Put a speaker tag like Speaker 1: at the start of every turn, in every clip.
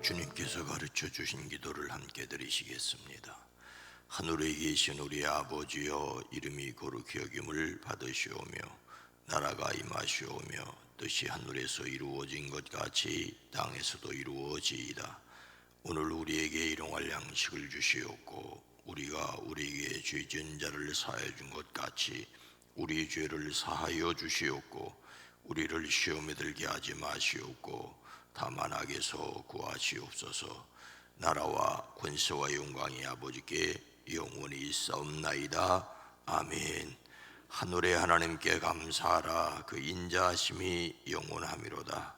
Speaker 1: 주님께서 가르쳐 주신 기도를 함께 드리시겠습니다. 하늘에 계신 우리 아버지여, 이름이 거룩히 여김을 받으시오며 나라가 임하시오며 뜻이 하늘에서 이루어진 것 같이 땅에서도 이루어지이다. 오늘 우리에게 일용할 양식을 주시옵고 우리가 우리에게 죄 지은 자를 사하여 준 것 같이 우리 죄를 사하여 주시옵고 우리를 시험에 들게 하지 마시옵고 다만 악에서 구하시옵소서. 나라와 권세와 영광이 아버지께 영원히 있사옵나이다. 아멘. 하늘의 하나님께 감사하라. 그 인자하심이 영원하미로다.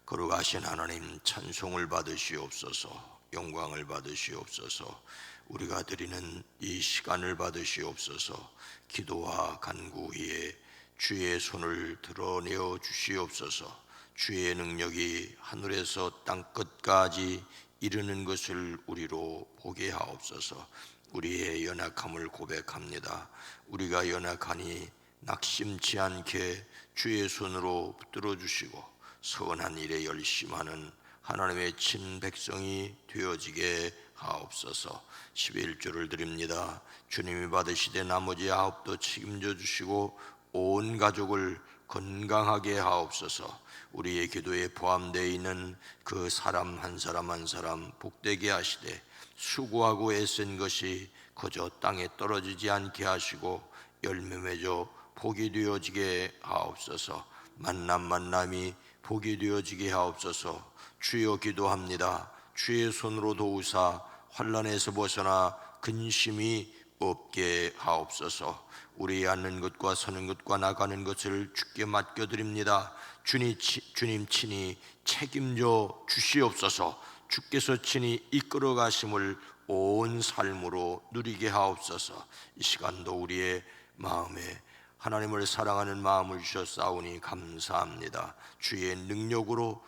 Speaker 1: 거룩하신 하나님, 찬송을 받으시옵소서. 영광을 받으시옵소서. 우리가 드리는 이 시간을 받으시옵소서. 기도와 간구 위에 주의 손을 드러내어 주시옵소서. 주의 능력이 하늘에서 땅끝까지 이르는 것을 우리로 보게 하옵소서. 우리의 연약함을 고백합니다. 우리가 연약하니 낙심치 않게 주의 손으로 붙들어 주시고 선한 일에 열심하는 하나님의 친백성이 되어지게 하옵소서. 11조를 드립니다. 주님이 받으시되 나머지 9도 책임져 주시고 온 가족을 건강하게 하옵소서. 우리의 기도에 포함되어 있는 그 사람 한 사람 한 사람 복되게 하시되 수고하고 애쓴 것이 거저 땅에 떨어지지 않게 하시고 열매 맺어 복이 되어지게 하옵소서. 만남이 복이 되어지게 하옵소서. 주여 기도합니다. 주의 손으로 도우사 환난에서 벗어나 근심이 없게 하옵소서. 우리 앉는 것과 서는 것과 나가는 것을 주께 맡겨드립니다. 주님 친히 책임져 주시옵소서. 주께서 친히 이끌어 가심을 온 삶으로 누리게 하옵소서. 이 시간도 우리의 마음에 하나님을 사랑하는 마음을 주셨사오니 감사합니다. 주의 능력으로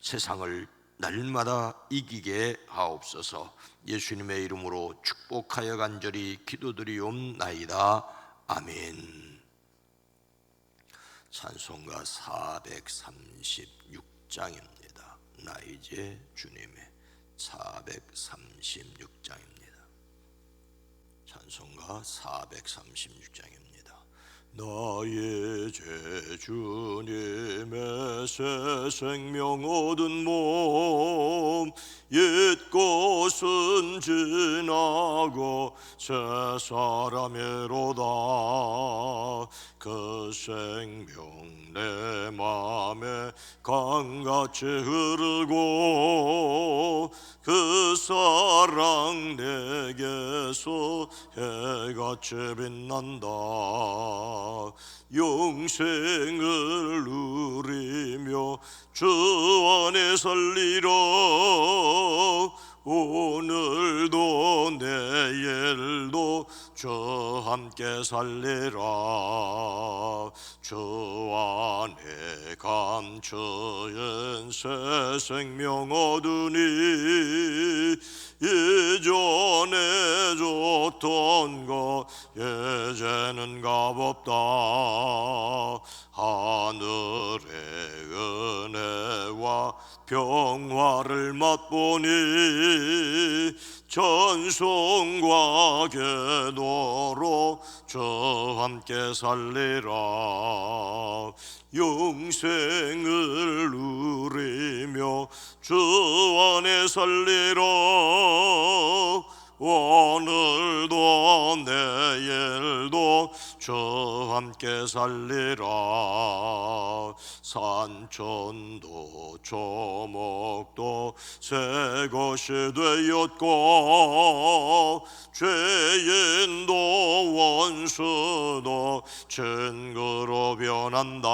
Speaker 1: 세상을 날마다 이기게 하옵소서. 예수님의 이름으로 축복하여 간절히 기도드리옵나이다. 아멘. 찬송가 436장입니다. 나 이제 주님의 436장입니다. 찬송가 436장입니다. 나의 죄 주님의 새 생명 얻은 몸 옛 것은 지나고 새 사람이로다. 그 생명 내 맘에 강같이 흐르고 그 사랑 내게서 해같이 빛난다. 영생을 누리며 주 안에 살리라. 오늘도 내일도 주 함께 살리라. 주 안에 감추인 새 생명 얻으니 예전에 줬던 것 이제는 값없다. 하늘의 은혜와 평화를 맛보니 찬송과 기도로 주 함께 살리라. 영생을 누리며 주 안에 살리라. 오늘도 내일도 주 함께 살리라. 산천도 조목도 새 것이 되었고 죄인도 원수도 친구로 변한다.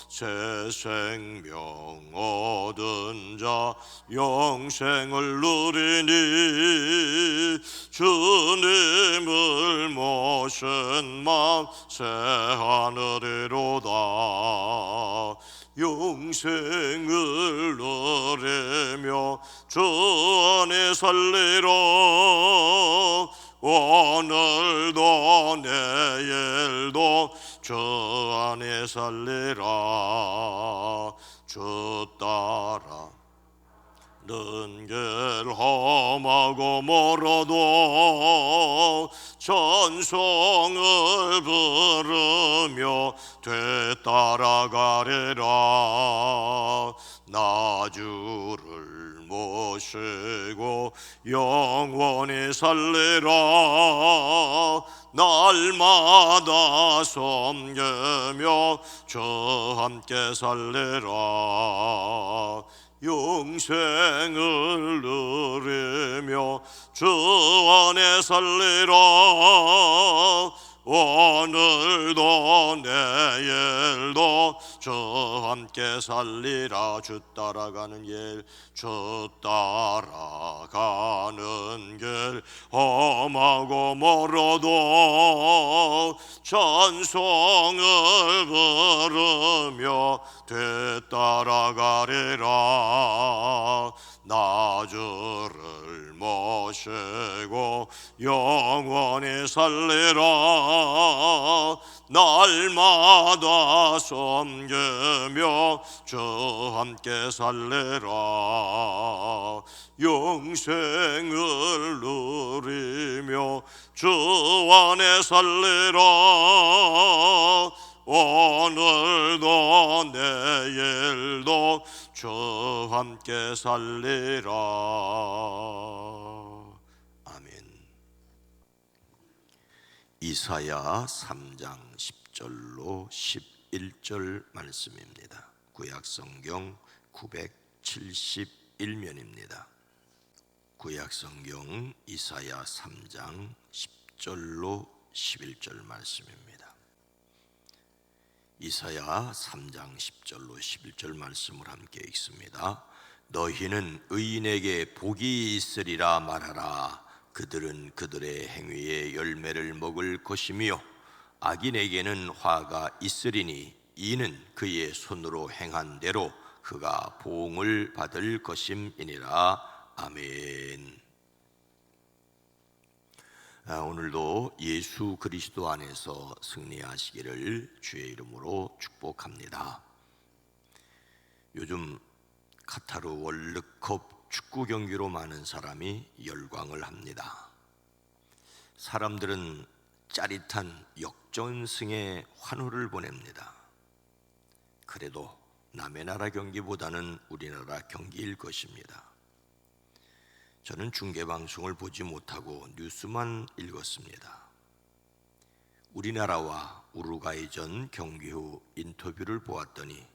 Speaker 1: 새 생명 얻은 자 영생을 누리니 주님을 모신 마음 새 하늘이로다. 영생을 누리며 주 안에 살리라. 오늘도 내일도 주 안에 살리라. 주 따라 늘 험하고 멀어도 찬송을 부르며 되따라가리라. 나 주를 모시고 영원히 살리라. 날마다 섬기며 저 함께 살리라. 영생을 누리며 주 안에 살리라. 오늘도 내일도 주 함께 살리라. 주 따라가는 길, 주 따라가는 길, 험하고 멀어도 찬송을 부르며 되따라가리라. 나 주를 모시고 영원히 살리라. 날마다 섬기며 주 함께 살리라. 영생을 누리며 주 안에 살리라. 오늘도 내일도 주 함께 살리라. 아멘. 이사야 3장 10절로 11절 말씀입니다. 구약성경 971면입니다. 구약성경 이사야 3장 10절로 11절 말씀입니다. 이사야 3장 10절로 11절 말씀을 함께 읽습니다. 너희는 의인에게 복이 있으리라 말하라. 그들은 그들의 행위의 열매를 먹을 것이며 악인에게는 화가 있으리니 이는 그의 손으로 행한 대로 그가 보응을 받을 것임이니라. 아멘. 오늘도 예수 그리스도 안에서 승리하시기를 주의 이름으로 축복합니다. 요즘 카타르 월드컵 축구 경기로 많은 사람이 열광을 합니다. 사람들은 짜릿한 역전승에 환호를 보냅니다. 그래도 남의 나라 경기보다는 우리나라 경기일 것입니다. 저는 중계방송을 보지 못하고 뉴스만 읽었습니다. 우리나라와 우루과이전 경기 후 인터뷰를 보았더니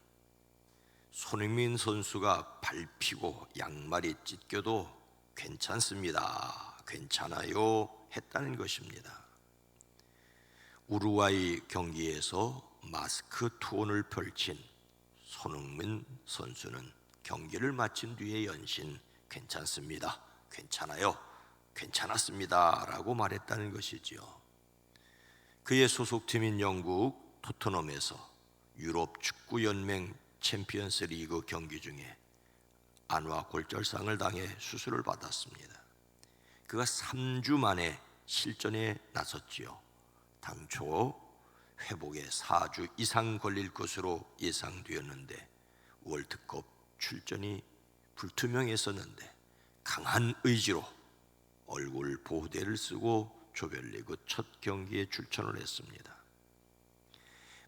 Speaker 1: 손흥민 선수가 밟히고 양말이 찢겨도 괜찮습니다, 괜찮아요 했다는 것입니다. 우루과이 경기에서 마스크 투혼을 펼친 손흥민 선수는 경기를 마친 뒤에 연신 괜찮습니다, 괜찮아요, 괜찮았습니다 라고 말했다는 것이지요. 그의 소속팀인 영국 토트넘에서 유럽 축구연맹 챔피언스 리그 경기 중에 안와 골절상을 당해 수술을 받았습니다. 그가 3주 만에 실전에 나섰지요. 당초 회복에 4주 이상 걸릴 것으로 예상되었는데 월드컵 출전이 불투명했었는데 강한 의지로 얼굴 보호대를 쓰고 조별리그 첫 경기에 출전을 했습니다.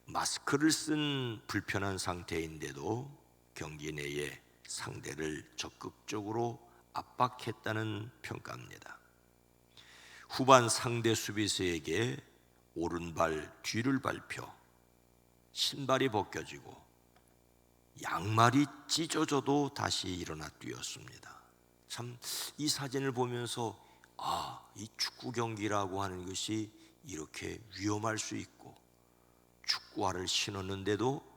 Speaker 1: 마스크를 쓴 불편한 상태인데도 경기 내에 상대를 적극적으로 압박했다는 평가입니다. 후반 상대 수비수에게 오른발 뒤를 밟혀 신발이 벗겨지고 양말이 찢어져도 다시 일어나 뛰었습니다. 참 이 사진을 보면서 이 축구 경기라고 하는 것이 이렇게 위험할 수 있고 축구화를 신었는데도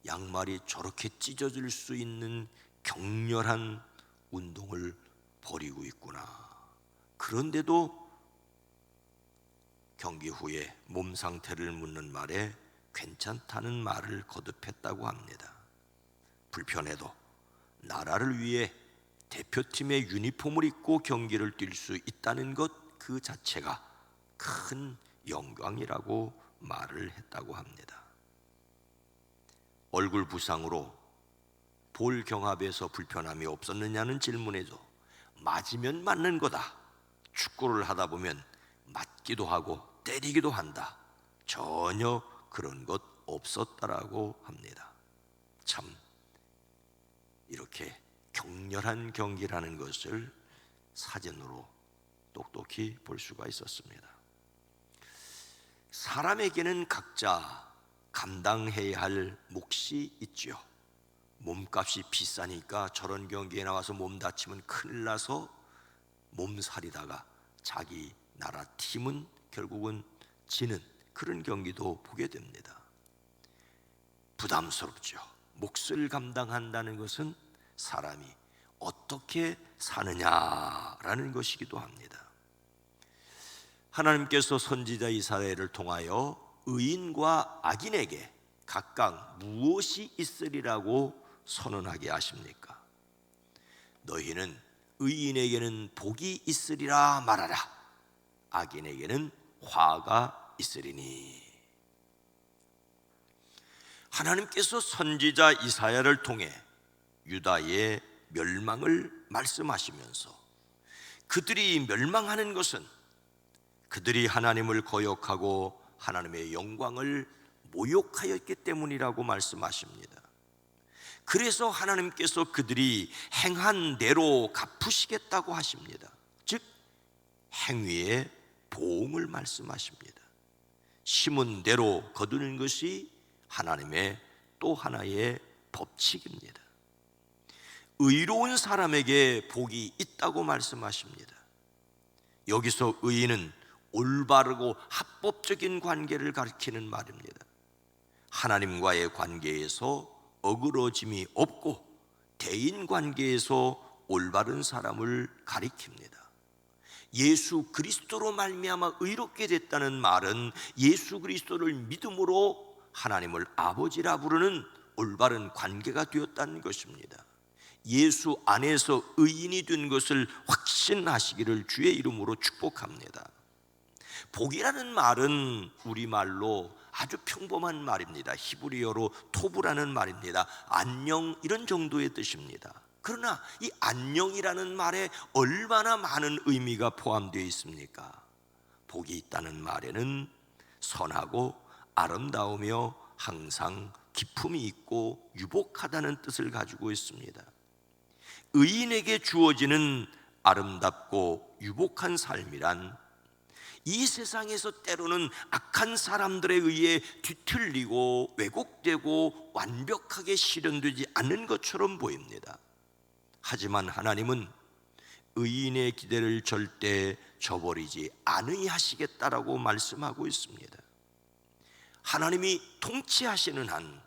Speaker 1: 양말이 저렇게 찢어질 수 있는 격렬한 운동을 벌이고 있구나. 그런데도 경기 후에 몸 상태를 묻는 말에 괜찮다는 말을 거듭했다고 합니다. 불편해도 나라를 위해 대표팀의 유니폼을 입고 경기를 뛸 수 있다는 것 그 자체가 큰 영광이라고 말을 했다고 합니다. 얼굴 부상으로 볼 경합에서 불편함이 없었느냐는 질문에도 맞으면 맞는 거다, 축구를 하다 보면 맞기도 하고 때리기도 한다, 전혀 그런 것 없었다라고 합니다. 참 이렇게 격렬한 경기라는 것을 사진으로 똑똑히 볼 수가 있었습니다. 사람에게는 각자 감당해야 할 몫이 있죠. 몸값이 비싸니까 저런 경기에 나와서 몸 다치면 큰일 나서 몸살이다가 자기 나라 팀은 결국은 지는 그런 경기도 보게 됩니다. 부담스럽죠. 몫을 감당한다는 것은 사람이 어떻게 사느냐라는 것이기도 합니다. 하나님께서 선지자 이사야를 통하여 의인과 악인에게 각각 무엇이 있으리라고 선언하게 하십니까? 너희는 의인에게는 복이 있으리라 말하라, 악인에게는 화가 있으리니. 하나님께서 선지자 이사야를 통해 유다의 멸망을 말씀하시면서 그들이 멸망하는 것은 그들이 하나님을 거역하고 하나님의 영광을 모욕하였기 때문이라고 말씀하십니다. 그래서 하나님께서 그들이 행한 대로 갚으시겠다고 하십니다. 즉 행위의 보응을 말씀하십니다. 심은 대로 거두는 것이 하나님의 또 하나의 법칙입니다. 의로운 사람에게 복이 있다고 말씀하십니다. 여기서 의인은 올바르고 합법적인 관계를 가리키는 말입니다. 하나님과의 관계에서 어그러짐이 없고 대인 관계에서 올바른 사람을 가리킵니다. 예수 그리스도로 말미암아 의롭게 됐다는 말은 예수 그리스도를 믿음으로 하나님을 아버지라 부르는 올바른 관계가 되었다는 것입니다. 예수 안에서 의인이 된 것을 확신하시기를 주의 이름으로 축복합니다. 복이라는 말은 우리말로 아주 평범한 말입니다. 히브리어로 토브라는 말입니다. 안녕, 이런 정도의 뜻입니다. 그러나 이 안녕이라는 말에 얼마나 많은 의미가 포함되어 있습니까? 복이 있다는 말에는 선하고 아름다우며 항상 기품이 있고 유복하다는 뜻을 가지고 있습니다. 의인에게 주어지는 아름답고 유복한 삶이란 이 세상에서 때로는 악한 사람들에 의해 뒤틀리고 왜곡되고 완벽하게 실현되지 않는 것처럼 보입니다. 하지만 하나님은 의인의 기대를 절대 저버리지 않으시겠다라고 말씀하고 있습니다. 하나님이 통치하시는 한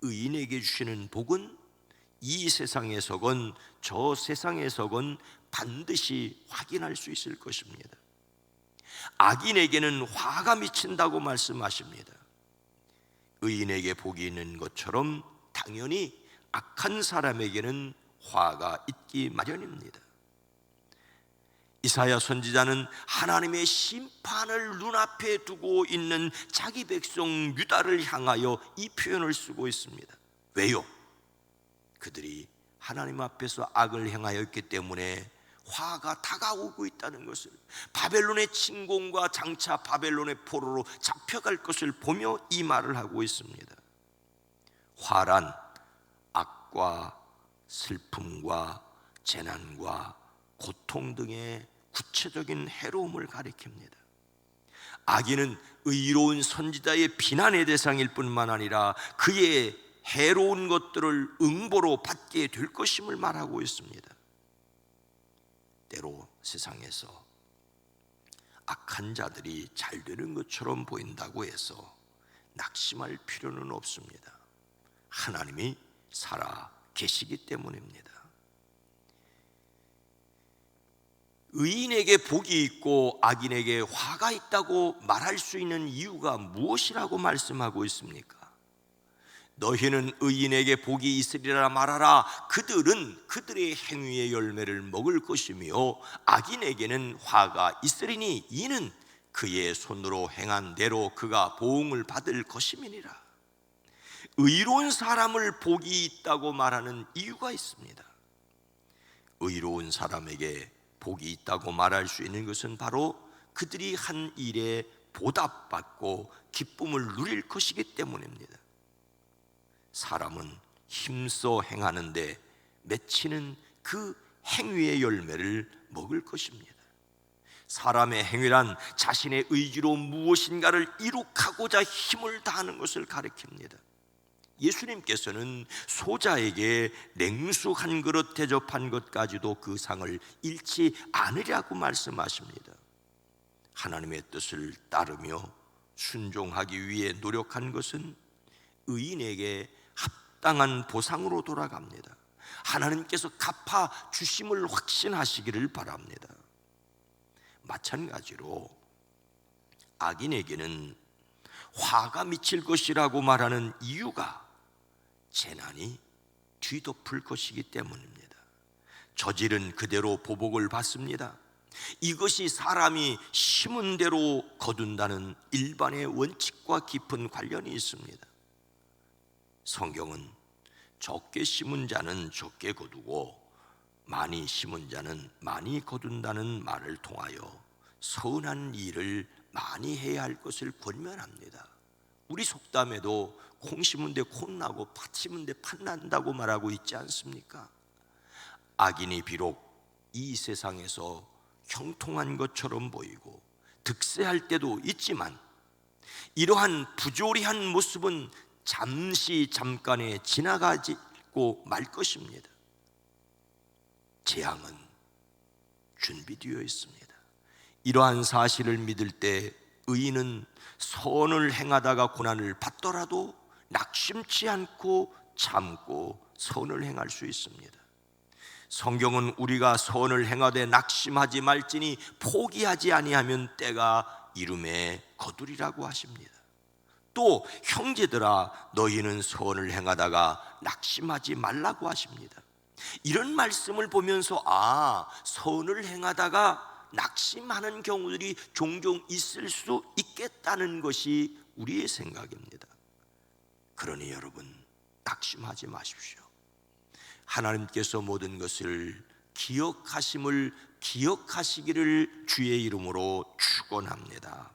Speaker 1: 의인에게 주시는 복은 이 세상에서건 저 세상에서건 반드시 확인할 수 있을 것입니다. 악인에게는 화가 미친다고 말씀하십니다. 의인에게 복이 있는 것처럼 당연히 악한 사람에게는 화가 있기 마련입니다. 이사야 선지자는 하나님의 심판을 눈앞에 두고 있는 자기 백성 유다를 향하여 이 표현을 쓰고 있습니다. 왜요? 그들이 하나님 앞에서 악을 행하였기 때문에 화가 다가오고 있다는 것을, 바벨론의 침공과 장차 바벨론의 포로로 잡혀갈 것을 보며 이 말을 하고 있습니다. 화란 악과 슬픔과 재난과 고통 등의 구체적인 해로움을 가리킵니다. 악인은 의로운 선지자의 비난의 대상일 뿐만 아니라 그의 해로운 것들을 응보로 받게 될 것임을 말하고 있습니다. 때로 세상에서 악한 자들이 잘 되는 것처럼 보인다고 해서 낙심할 필요는 없습니다. 하나님이 살아 계시기 때문입니다. 의인에게 복이 있고 악인에게 화가 있다고 말할 수 있는 이유가 무엇이라고 말씀하고 있습니까? 너희는 의인에게 복이 있으리라 말하라. 그들은 그들의 행위의 열매를 먹을 것이며 악인에게는 화가 있으리니 이는 그의 손으로 행한 대로 그가 보응을 받을 것임이니라. 의로운 사람을 복이 있다고 말하는 이유가 있습니다. 의로운 사람에게 복이 있다고 말할 수 있는 것은 바로 그들이 한 일에 보답받고 기쁨을 누릴 것이기 때문입니다. 사람은 힘써 행하는데 맺히는 그 행위의 열매를 먹을 것입니다. 사람의 행위란 자신의 의지로 무엇인가를 이룩하고자 힘을 다하는 것을 가리킵니다. 예수님께서는 소자에게 냉수 한 그릇 대접한 것까지도 그 상을 잃지 않으려고 말씀하십니다. 하나님의 뜻을 따르며 순종하기 위해 노력한 것은 의인에게 합당한 보상으로 돌아갑니다. 하나님께서 갚아 주심을 확신하시기를 바랍니다. 마찬가지로 악인에게는 화가 미칠 것이라고 말하는 이유가 재난이 뒤덮을 것이기 때문입니다. 저지른 그대로 보복을 받습니다. 이것이 사람이 심은 대로 거둔다는 일반의 원칙과 깊은 관련이 있습니다. 성경은 적게 심은 자는 적게 거두고 많이 심은 자는 많이 거둔다는 말을 통하여 선한 일을 많이 해야 할 것을 권면합니다. 우리 속담에도 콩 심은 데 콩 나고 팥 심은 데 팥 난다고 말하고 있지 않습니까? 악인이 비록 이 세상에서 형통한 것처럼 보이고 득세할 때도 있지만 이러한 부조리한 모습은 잠깐에 지나가고 말 것입니다. 재앙은 준비되어 있습니다. 이러한 사실을 믿을 때 의인은 선을 행하다가 고난을 받더라도 낙심치 않고 참고 선을 행할 수 있습니다. 성경은 우리가 선을 행하되 낙심하지 말지니 포기하지 아니하면 때가 이름에 거두리라고 하십니다. 또 형제들아 너희는 선을 행하다가 낙심하지 말라고 하십니다. 이런 말씀을 보면서 선을 행하다가 낙심하는 경우들이 종종 있을 수 있겠다는 것이 우리의 생각입니다. 그러니 여러분 낙심하지 마십시오. 하나님께서 모든 것을 기억하시기를 주의 이름으로 축원합니다.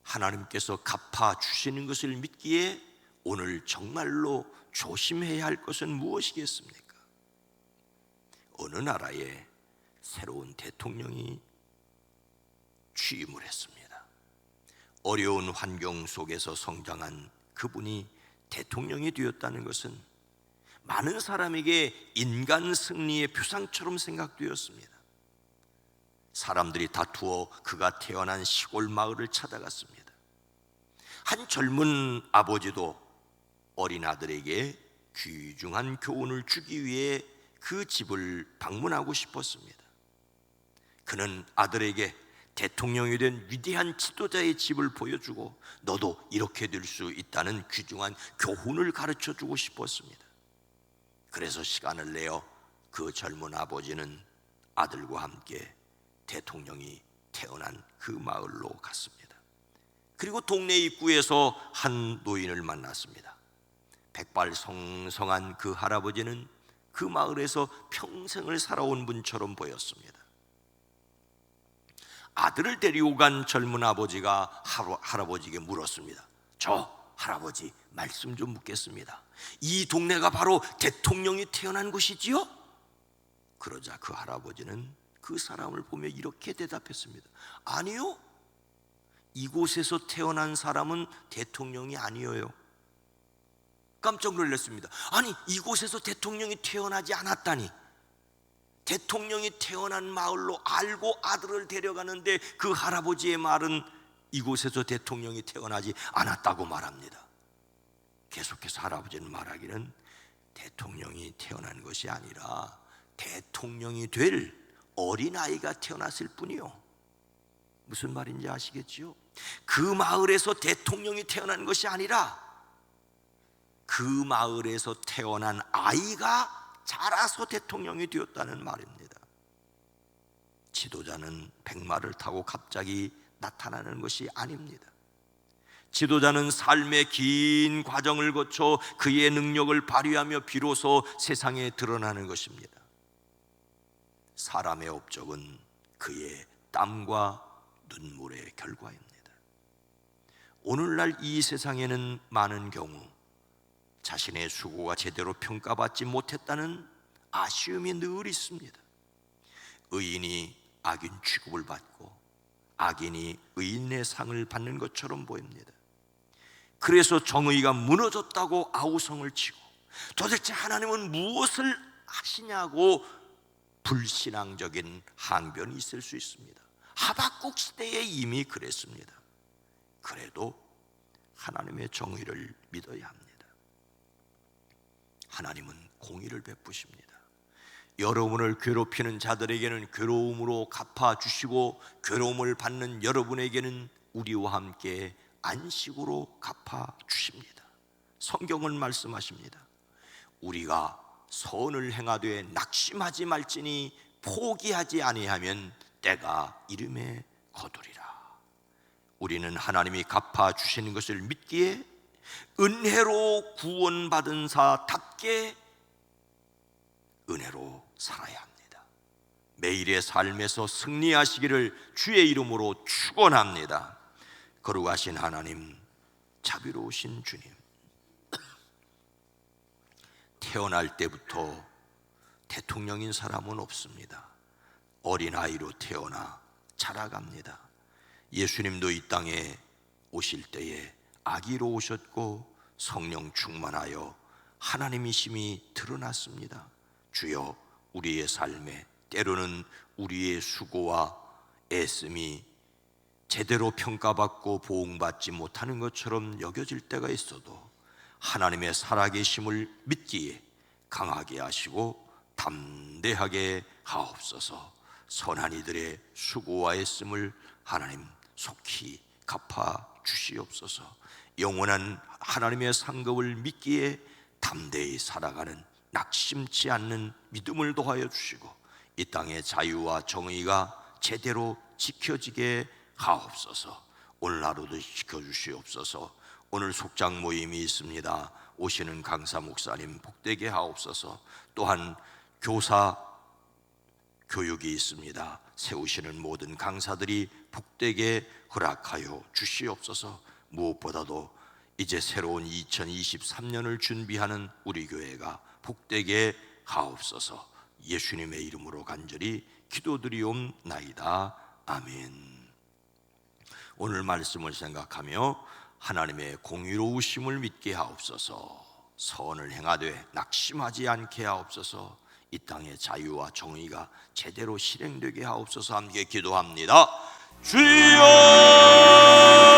Speaker 1: 하나님께서 갚아 주시는 것을 믿기에 오늘 정말로 조심해야 할 것은 무엇이겠습니까? 어느 나라에 새로운 대통령이 취임을 했습니다. 어려운 환경 속에서 성장한 그분이 대통령이 되었다는 것은 많은 사람에게 인간 승리의 표상처럼 생각되었습니다. 사람들이 다투어 그가 태어난 시골 마을을 찾아갔습니다. 한 젊은 아버지도 어린 아들에게 귀중한 교훈을 주기 위해 그 집을 방문하고 싶었습니다. 그는 아들에게 대통령이 된 위대한 지도자의 집을 보여주고 너도 이렇게 될 수 있다는 귀중한 교훈을 가르쳐주고 싶었습니다. 그래서 시간을 내어 그 젊은 아버지는 아들과 함께 대통령이 태어난 그 마을로 갔습니다. 그리고 동네 입구에서 한 노인을 만났습니다. 백발성성한 그 할아버지는 그 마을에서 평생을 살아온 분처럼 보였습니다. 아들을 데리고 간 젊은 아버지가 할아버지에게 물었습니다. 저 할아버지 말씀 좀 묻겠습니다. 이 동네가 바로 대통령이 태어난 곳이지요? 그러자 그 할아버지는 그 사람을 보며 이렇게 대답했습니다. 아니요, 이곳에서 태어난 사람은 대통령이 아니에요. 깜짝 놀랐습니다. 아니, 이곳에서 대통령이 태어나지 않았다니. 대통령이 태어난 마을로 알고 아들을 데려가는데 그 할아버지의 말은 이곳에서 대통령이 태어나지 않았다고 말합니다. 계속해서 할아버지는 말하기는 대통령이 태어난 것이 아니라 대통령이 될 어린아이가 태어났을 뿐이요. 무슨 말인지 아시겠지요? 그 마을에서 대통령이 태어난 것이 아니라 그 마을에서 태어난 아이가 자라서 대통령이 되었다는 말입니다. 지도자는 백마를 타고 갑자기 나타나는 것이 아닙니다. 지도자는 삶의 긴 과정을 거쳐 그의 능력을 발휘하며 비로소 세상에 드러나는 것입니다. 사람의 업적은 그의 땀과 눈물의 결과입니다. 오늘날 이 세상에는 많은 경우 자신의 수고가 제대로 평가받지 못했다는 아쉬움이 늘 있습니다. 의인이 악인 취급을 받고 악인이 의인의 상을 받는 것처럼 보입니다. 그래서 정의가 무너졌다고 아우성을 치고 도대체 하나님은 무엇을 하시냐고 불신앙적인 항변이 있을 수 있습니다. 하박국 시대에 이미 그랬습니다. 그래도 하나님의 정의를 믿어야 합니다. 하나님은 공의를 베푸십니다. 여러분을 괴롭히는 자들에게는 괴로움으로 갚아주시고 괴로움을 받는 여러분에게는 우리와 함께 안식으로 갚아주십니다. 성경은 말씀하십니다. 우리가 선을 행하되 낙심하지 말지니 포기하지 아니하면 때가 이름에 거두리라. 우리는 하나님이 갚아주시는 것을 믿기에 은혜로 구원받은 자답게 은혜로 살아야 합니다. 매일의 삶에서 승리하시기를 주의 이름으로 축원합니다. 거룩하신 하나님, 자비로우신 주님, 태어날 때부터 대통령인 사람은 없습니다. 어린아이로 태어나 자라갑니다. 예수님도 이 땅에 오실 때에 아기로 오셨고 성령 충만하여 하나님이심이 드러났습니다. 주여, 우리의 삶에 때로는 우리의 수고와 애씀이 제대로 평가받고 보응받지 못하는 것처럼 여겨질 때가 있어도 하나님의 살아계심을 믿기에 강하게 하시고 담대하게 하옵소서. 선한 이들의 수고와 애씀을 하나님 속히 갚아 주시옵소서. 영원한 하나님의 상급을 믿기에 담대히 살아가는 낙심치 않는 믿음을 더하여 주시고 이 땅의 자유와 정의가 제대로 지켜지게 하옵소서. 오늘 하루도 지켜주시옵소서. 오늘 속장 모임이 있습니다. 오시는 강사 목사님 복되게 하옵소서. 또한 교사 교육이 있습니다. 세우시는 모든 강사들이 복되게 허락하여 주시옵소서. 무엇보다도 이제 새로운 2023년을 준비하는 우리 교회가 복되게 하옵소서. 예수님의 이름으로 간절히 기도드리옵나이다. 아멘. 오늘 말씀을 생각하며 하나님의 공의로우심을 믿게 하옵소서. 선을 행하되 낙심하지 않게 하옵소서. 이 땅의 자유와 정의가 제대로 실행되게 하옵소서. 함께 기도합니다. 주여